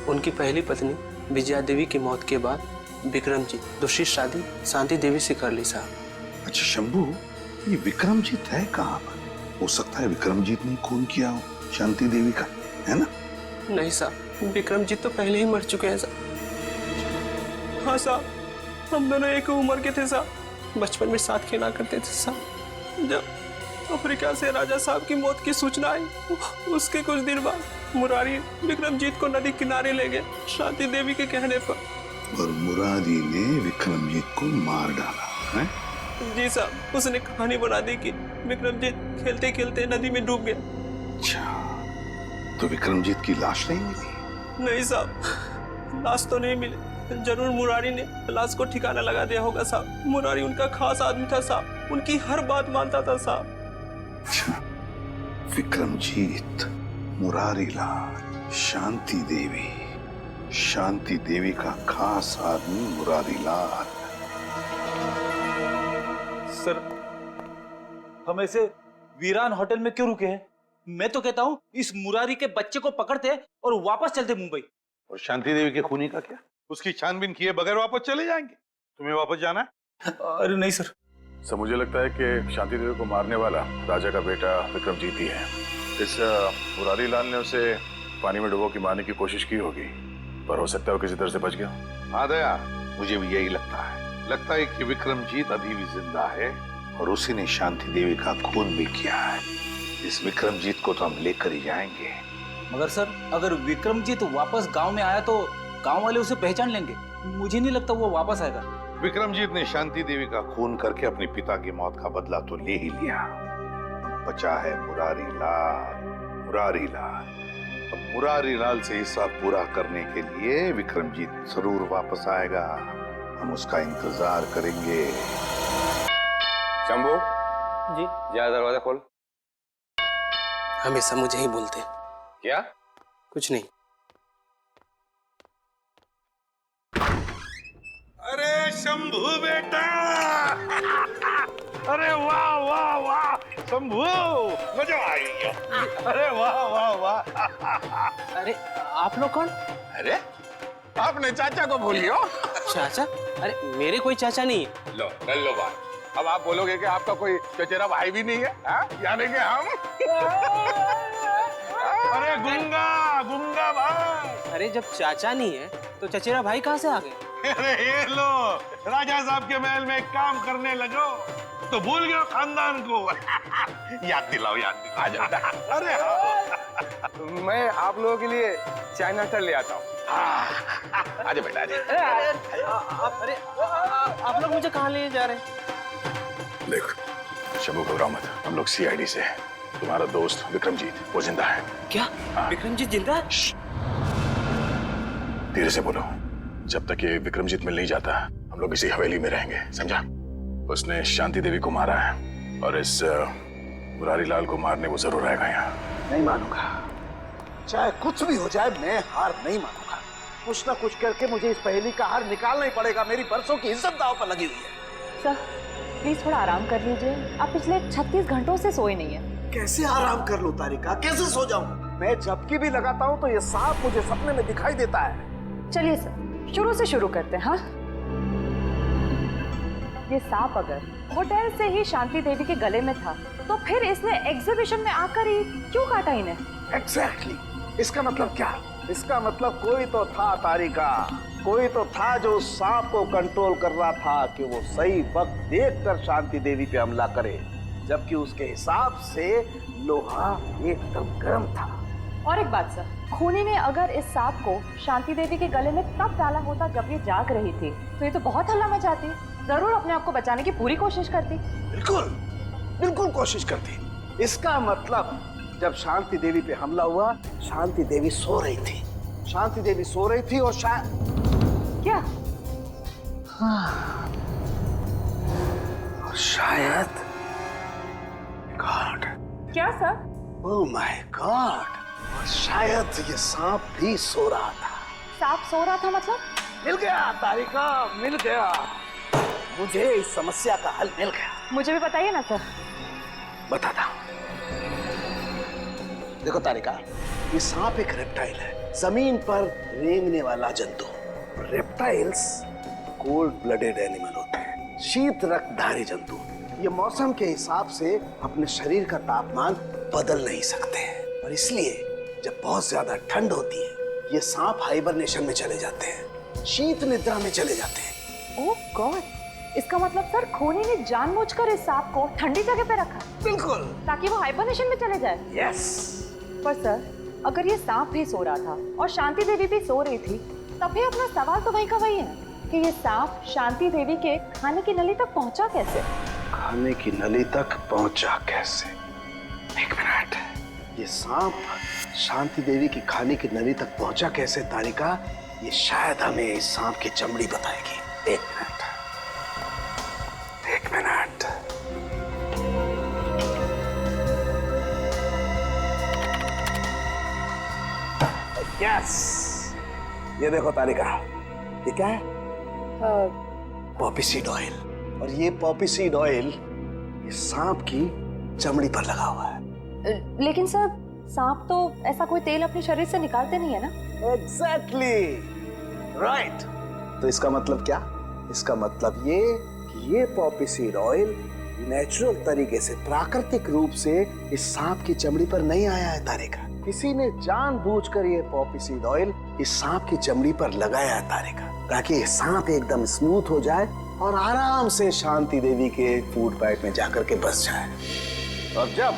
उनकी पहली पत्नी विजया देवी की मौत के बाद विक्रमजीत दूसरी शादी शांति देवी से कर ली साहब। अच्छा शंभू, ये विक्रमजीत है कहाँ पर? हो सकता है विक्रमजीत ने खून किया हो शांति देवी का, है ना? नहीं साहब, विक्रमजीत तो पहले ही मर चुके हैं साहब। हाँ साहब, हम दोनों एक उम्र के थे साहब, बचपन में साथ खेला करते थे साहब। जब अफ्रीका से राजा साहब की मौत की सूचना आई, उसके कुछ दिन बाद मुरारी विक्रमजीत को नदी किनारे ले गए शांति देवी के कहने पर। और मुरारी ने विक्रमजीत को मार डाला है? जी साहब, उसने कहानी बना दी कि विक्रमजीत खेलते खेलते नदी में डूब गया। अच्छा, तो विक्रमजीत की लाश नहीं मिली? नहीं साहब, लाश तो नहीं मिली। जरूर मुरारी ने लाश को ठिकाना लगा दिया होगा साहब। मुरारी उनका खास आदमी था साहब, उनकी हर बात मानता था साहब। अच्छा, विक्रमजीत, मुरारी लाल, शांति देवी का खास आदमी मुरारी लाल। सर, हम ऐसे वीरान होटल में क्यों रुके हैं? मैं तो कहता हूँ इस मुरारी के बच्चे को पकड़ते और वापस चलते मुंबई। और शांति देवी के खूनी का क्या? उसकी छानबीन किए बगैर वापस चले जाएंगे? तुम्हें वापस जाना है? अरे नहीं सर। सर, मुझे लगता है कि शांति देवी को मारने वाला राजा का बेटा विक्रमजीत ही है। इस मुरारी लाल ने उसे पानी में डुबो के मारने की कोशिश की होगी, पर हो सकता है वो किसी तरह से बच गया। हाँ दया, मुझे भी यही लगता है कि विक्रमजीत अभी भी जिंदा है और उसी ने शांति देवी का खून भी किया है। इस विक्रमजीत को तो हम लेकर ही जाएंगे। मगर सर, अगर विक्रमजीत वापस गांव में आया तो गांव वाले उसे पहचान लेंगे। मुझे नहीं लगता वो वापस आएगा। विक्रमजीत ने शांति देवी का खून करके अपने पिता की मौत का बदला तो ले ही लिया। बचा है मुरारी लाल। अब मुरारी लाल से हिसाब पूरा करने के लिए विक्रमजीत जरूर वापस आएगा। हम उसका इंतजार करेंगे। शंभू जी, जा दरवाजा खोल। हमेशा मुझे ही बोलते। क्या? कुछ नहीं। अरे शंभू बेटा, अरे वाह वाह वाह शंभू, मजा आ गया। अरे वाह वाह वाह। अरे आप लोग कौन? अरे आपने चाचा को भूलियो। चाचा? अरे मेरे कोई चाचा नहीं है। लो कर लो बात। अब आप बोलोगे कि आपका कोई चचेरा भाई भी नहीं है, यानी कि हम। अरे गुंगा भाई। अरे जब चाचा नहीं है तो चचेरा भाई कहाँ से आ गए? अरे ये लो, राजा साहब के महल में काम करने लगो तो भूल गए खानदान को। याद दिलाओ। आ जाता। अरे मैं आप लोगों के लिए चाय नाश्ता ले आता हूँ। आजा बेटा आजा। अरे आप लोग मुझे कहाँ ले जा रहे हैं? देख शंभू, घबराओ मत, हम लोग सीआईडी से हैं। तुम्हारा दोस्त विक्रमजीत वो जिंदा है। क्या? विक्रमजीत जिंदा है? धीरे से बोलो। जब तक ये विक्रमजीत मिल नहीं जाता हम लोग इसी हवेली में रहेंगे, समझा? उसने शांति देवी को मारा है और इस मुरारी लाल को मारने वो जरूर आएगा यहाँ। नहीं मानूंगा, चाहे कुछ भी हो जाए मैं हार नहीं मानूंगा। कुछ ना कुछ करके मुझे इस पहेली का हार निकालना ही पड़ेगा। मेरी बरसों की इज्जत दांव पर लगी हुई है। सर प्लीज थोड़ा आराम कर लीजिए। आप पिछले 36 घंटों से सोए नहीं है। कैसे आराम कर लूं तारिका, कैसे सो जाऊं? मैं झपकी भी लगाता हूं तो ये सांप मुझे सपने में दिखाई देता है। चलिए सर, शुरू से शुरू करते हैं। हाँ, ये सांप अगर होटल से ही शांति देवी के गले में था तो फिर इसने एग्जीबिशन में आकर ही क्यों काटा इन्हें? एग्जैक्टली। इसका मतलब क्या? इसका मतलब कोई तो था तारिका, कोई तो था जो उस सांप को कंट्रोल कर रहा था कि वो सही वक्त देखकर शांति देवी पे हमला करे, जबकि उसके हिसाब से लोहा एकदम गर्म था। और एक बात सर, खूनी ने अगर इस सांप को शांति देवी के गले में तब डाला होता जब ये जाग रही थी तो ये तो बहुत हल्ला मचाती, जरूर अपने आप को बचाने की पूरी कोशिश करती। बिल्कुल कोशिश करती। इसका मतलब जब शांति देवी पे हमला हुआ, शांति देवी सो रही थी। शांति देवी सो रही थी और क्या? हाँ, और शायद गॉड। क्या सर? ओह माय गॉड, और शायद ये सांप भी सो रहा था। सांप सो रहा था मतलब? मिल गया तारिका, मिल गया। मुझे इस समस्या का हल मिल गया। मुझे भी बताइए ना सर। बताता हूँ। देखो तारिका, ये सांप एक रेप्टाइल है, जमीन पर रेंगने वाला जंतु। रेप्टाइल्स कोल्ड ब्लडेड एनिमल होते हैं, शीत रक्तधारी जंतु। ये मौसम के हिसाब से अपने शरीर का तापमान बदल नहीं सकते हैं, और इसलिए जब बहुत ज्यादा ठंड होती है ये सांप हाइबरनेशन में चले जाते हैं, शीत निद्रा में चले जाते हैं। ओह गॉड, इसका मतलब सर खोने ने जानबूझकर इस सांप को ठंडी जगह पे रखा। बिल्कुल, ताकि वो हाइबरनेशन में चले जाए। यस। पर सर, अगर ये सांप भी सो रहा था और शांति देवी भी सो रही थी, तब भी अपना सवाल तो वही का वही है कि ये सांप शांति देवी के खाने की नली तक पहुंचा कैसे? खाने की नली तक पहुंचा कैसे? एक मिनट, ये सांप शांति देवी की खाने की नली तक पहुंचा कैसे तारिका? ये शायद हमें इस सांप की चमड़ी बताएगी। एक मिनट, एक मिनट। यस, ये देखो तारिका, ये क्या है? Poppy seed oil. और ये पॉपी सीड ऑयल ये सांप की चमड़ी पर लगा हुआ है। लेकिन सर, सांप तो ऐसा कोई तेल अपने शरीर से निकालते नहीं है ना? Exactly right. तो इसका मतलब क्या? इसका मतलब ये कि ये पॉपी सीड ऑयल नेचुरल तरीके से, प्राकृतिक रूप से इस सांप की चमड़ी पर नहीं आया है तारिका। किसी ने जानबूझकर ये पॉपी सीड ऑयल इस सांप की चमड़ी पर लगाया है तारिका, ताकि ये सांप एकदम स्मूथ हो जाए और आराम से शांति देवी के फूड पाइप में जाकर के बस जाए। और जब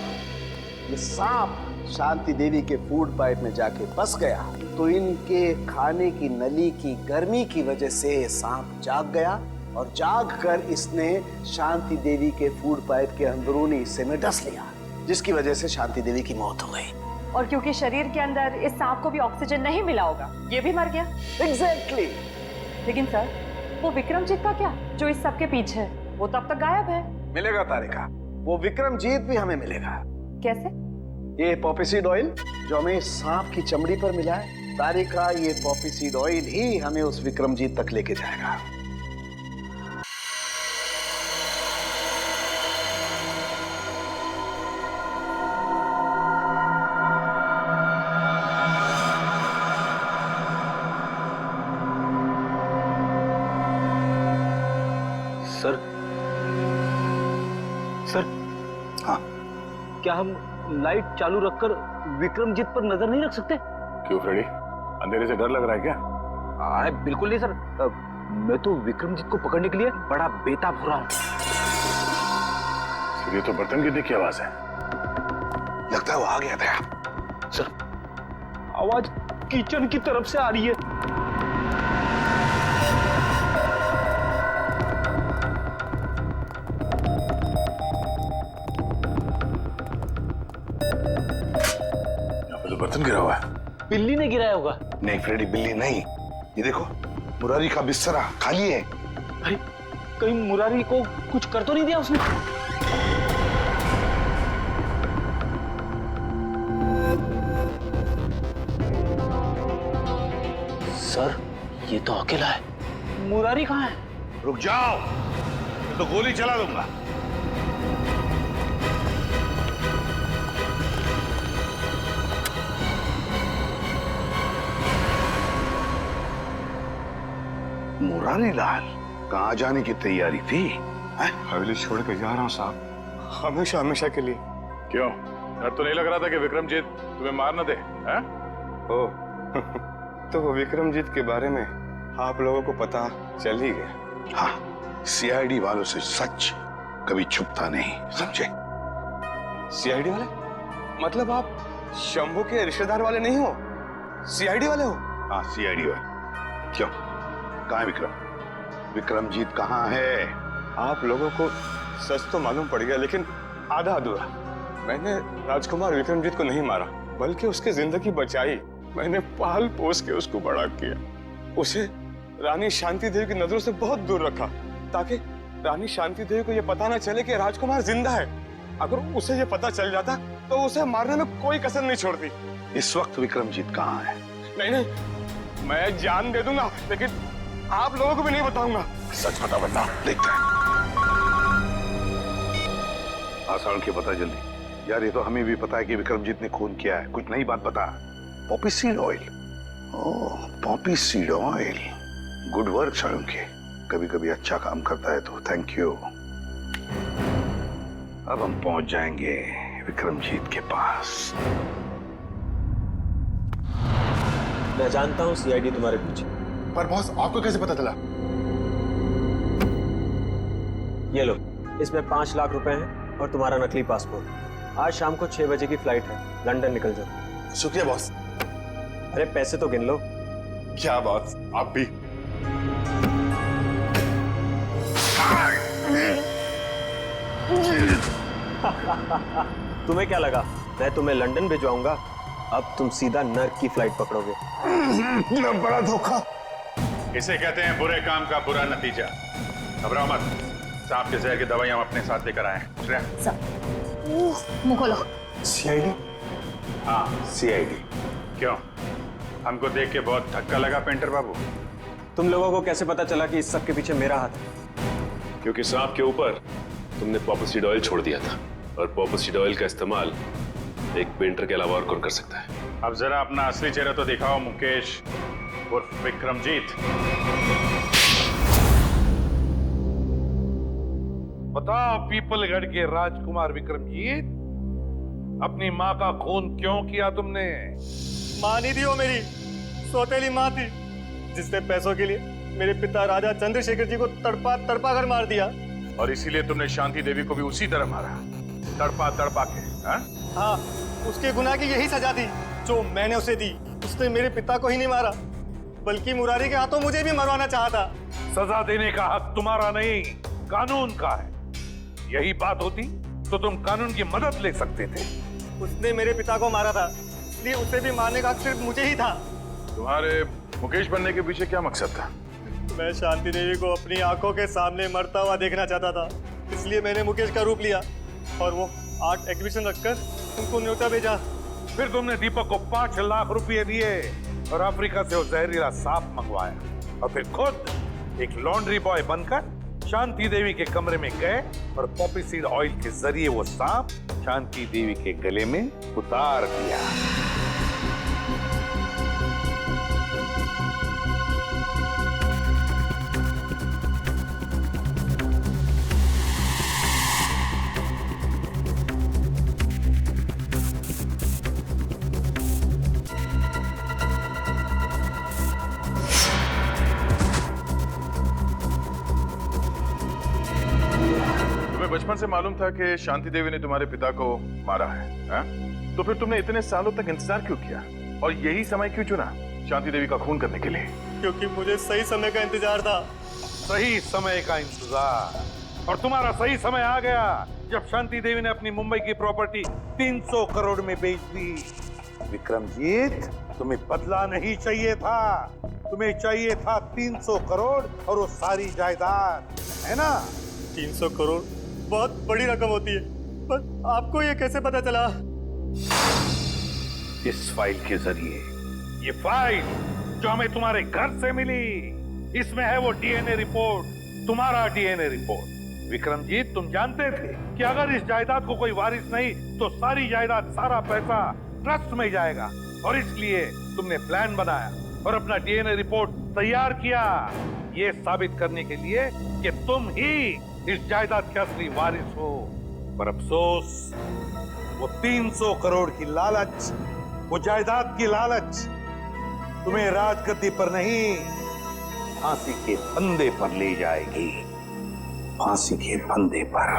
ये सांप शांति देवी के फूड पाइप में जाके बस गया तो इनके खाने की नली की गर्मी की वजह से ये सांप जाग गया, और जाग कर इसने शांति देवी के फूड पाइप के अंदरूनी हिस्से में डस लिया, जिसकी वजह से शांति देवी की मौत हो गई। और क्योंकि शरीर के अंदर इस सांप को भी ऑक्सीजन नहीं मिला होगा, ये भी मर गया। एग्जैक्टली। लेकिन सर, वो विक्रमजीत का क्या, जो इस सब के पीछे है? वो तब तक गायब है। मिलेगा तारिका, वो विक्रमजीत भी हमें मिलेगा। कैसे? ये पॉपी सीड ऑयल जो हमें सांप की चमड़ी पर मिला है तारिका, ये पॉपी सीड ऑयल ही हमें उस विक्रमजीत तक लेके जाएगा। सर, सर, हाँ, क्या हम लाइट चालू रखकर विक्रमजीत पर नजर नहीं रख सकते? क्यों फ्रेडी, अंधेरे से डर लग रहा है क्या? अरे बिल्कुल नहीं सर, मैं तो विक्रमजीत को पकड़ने के लिए बड़ा बेताब हो रहा हूँ। ये तो बर्तन गिरने की आवाज है, लगता है वो आ गया था। सर, आवाज किचन की तरफ से आ रही है। बर्तन गिरा हुआ है। बिल्ली ने गिराया होगा। नहीं फ्रेडी, बिल्ली नहीं, ये देखो मुरारी का बिस्तरा खाली है। अरे कहीं मुरारी को कुछ कर तो नहीं दिया उसने? सर, ये तो अकेला है। मुरारी कहाँ है? रुक जाओ, तो गोली चला दूंगा। मुरारी लाल कहाँ जाने की तैयारी थी? हवेली छोड़ के जा रहा हूँ साहब, हमेशा हमेशा के लिए। क्यों, डर तो नहीं लग रहा था कि विक्रमजीत तुम्हें मार न दे? तो विक्रमजीत के बारे में आप लोगों को पता चल ही गया। हाँ, सीआईडी वालों से सच कभी छुपता नहीं, समझे? सीआईडी वाले? मतलब आप शंभू के रिश्तेदार वाले नहीं हो, सीआईडी वाले हो? हाँ, सीआईडी वाले। क्यों, कहाँ है विक्रम? विक्रमजीत कहाँ है? आप लोगों को सच तो मालूम पड़ गया, लेकिन आधा अधूरा। मैंने राजकुमार विक्रमजीत को नहीं मारा, बल्कि उसकी जिंदगी बचाई। मैंने पाल पोस के उसको बड़ा किया, उसे रानी शांति देवी की नजरों से बहुत दूर रखा, ताकि रानी शांति देवी को यह पता न चले कि राजकुमार जिंदा है। अगर उसे ये पता चल जाता तो उसे मारने में कोई कसर नहीं छोड़ती। इस वक्त विक्रमजीत कहाँ है? नहीं, मैं जान दे दूंगा, लेकिन आप लोगों को भी नहीं बताऊंगा। सच बता, देखते हैं। आसाड़ के पता जल्दी। यार ये तो हमें भी पता है कि विक्रमजीत ने खून किया है, कुछ नई बात बता। Poppy seed oil, oh poppy seed oil, good work Shalunkhe, कभी कभी अच्छा काम करता है तो थैंक यू। अब हम पहुंच जाएंगे विक्रमजीत के पास। मैं जानता हूँ सीआईडी तुम्हारे पीछे। पर बॉस आपको कैसे पता चला? ये लो, इसमें 5 लाख रुपए हैं और तुम्हारा नकली पासपोर्ट। आज शाम को 6 बजे की फ्लाइट है, लंदन निकल जाओ। शुक्रिया बॉस। अरे पैसे तो गिन लो। क्या बॉस, आप भी? तुम्हें क्या लगा मैं तुम्हें लंदन भिजवाऊंगा? अब तुम सीधा नर्क की फ्लाइट पकड़ोगे। बड़ा धोखा। इसे कहते हैं बुरे काम का बुरा नतीजा। घबराओ मत, सांप के जहर की दवाई हम अपने साथ लेकर आए हैं। श्रेया, मुंह खोलो। सीआईडी? हाँ सीआईडी। क्यों, हमको देख के बहुत धक्का लगा पेंटर बाबू? तुम लोगों को कैसे पता चला कि इस सब के पीछे मेरा हाथ है? क्योंकि सांप के ऊपर तुमने पॉपीसीड ऑयल छोड़ दिया था, और पॉपीसीड ऑयल का इस्तेमाल एक पेंटर के अलावा और कौन कर सकता है? अब जरा अपना असली चेहरा तो दिखाओ मुकेश उर्फ विक्रमजीत। बताओ पीपलगढ़ के राजकुमार विक्रमजीत, अपनी माँ का खून क्यों किया तुमने? माँ नहीं थी वो मेरी, सौतेली माँ थी, जिसने पैसों के लिए मेरे पिता राजा चंद्रशेखर जी को तड़पा तड़पा कर मार दिया। और इसीलिए तुमने शांति देवी को भी उसी तरह मारा, तड़पा तड़पा के? हाँ, उसके गुनाह की यही सजा थी जो मैंने उसे दी। उसने मेरे पिता को ही नहीं मारा, बल्कि मुरारी के हाथों मुझे भी मरवाना चाहा। सजा देने का हक तुम्हारा नहीं, कानून का है। यही बात होती तो तुम कानून की मदद ले सकते थे। उसने मेरे पिता को मारा था, इसलिए उसे भी मारने का हक सिर्फ मुझे ही था। तुम्हारे मुकेश बनने के पीछे क्या मकसद था? मैं शांति देवी को अपनी आंखों के सामने मरता हुआ देखना चाहता था, इसलिए मैंने मुकेश का रूप लिया और वो आर्ट एग्जीबिशन रखकर उनको न्योता भेजा। फिर तुमने दीपक को 5 लाख रुपए दिए और अफ्रीका से वो जहरीला सांप मंगवाया, और फिर खुद एक लॉन्ड्री बॉय बनकर शांति देवी के कमरे में गए और पॉपी सीड ऑयल के जरिए वो सांप शांति देवी के गले में उतार दिया। बचपन से मालूम था कि शांति देवी ने तुम्हारे पिता को मारा है, हा? तो फिर तुमने इतने सालों तक इंतजार क्यों किया और यही समय क्यों चुना शांति देवी का खून करने के लिए? क्योंकि मुझे सही समय का इंतजार था। सही समय का इंतजार, और तुम्हारा सही समय आ गया जब शांति देवी ने अपनी मुंबई की प्रॉपर्टी 300 करोड़ में बेच दी। विक्रमजीत, तुम्हें बदला नहीं चाहिए था, तुम्हें चाहिए था 300 करोड़ और वो सारी जायदाद, है ना? 300 करोड़ बहुत बड़ी रकम होती है, पर आपको ये कैसे पता चला? इस फाइल के जरिए। ये फाइल जो हमें तुम्हारे घर से मिली, इसमें है वो डीएनए रिपोर्ट, तुम्हारा डीएनए रिपोर्ट। विक्रमजीत, तुम जानते थे कि अगर इस जायदाद को कोई वारिस नहीं तो सारी जायदाद, सारा पैसा ट्रस्ट में जाएगा, और इसलिए तुमने प्लान बनाया और अपना डीएनए रिपोर्ट तैयार किया, ये साबित करने के लिए कि तुम ही इस जायदाद के असली वारिस हो। पर अफसोस, वो 300 करोड़ की लालच, वो जायदाद की लालच तुम्हें राजगद्दी पर नहीं, फांसी के फंदे पर ले जाएगी। फांसी के फंदे पर।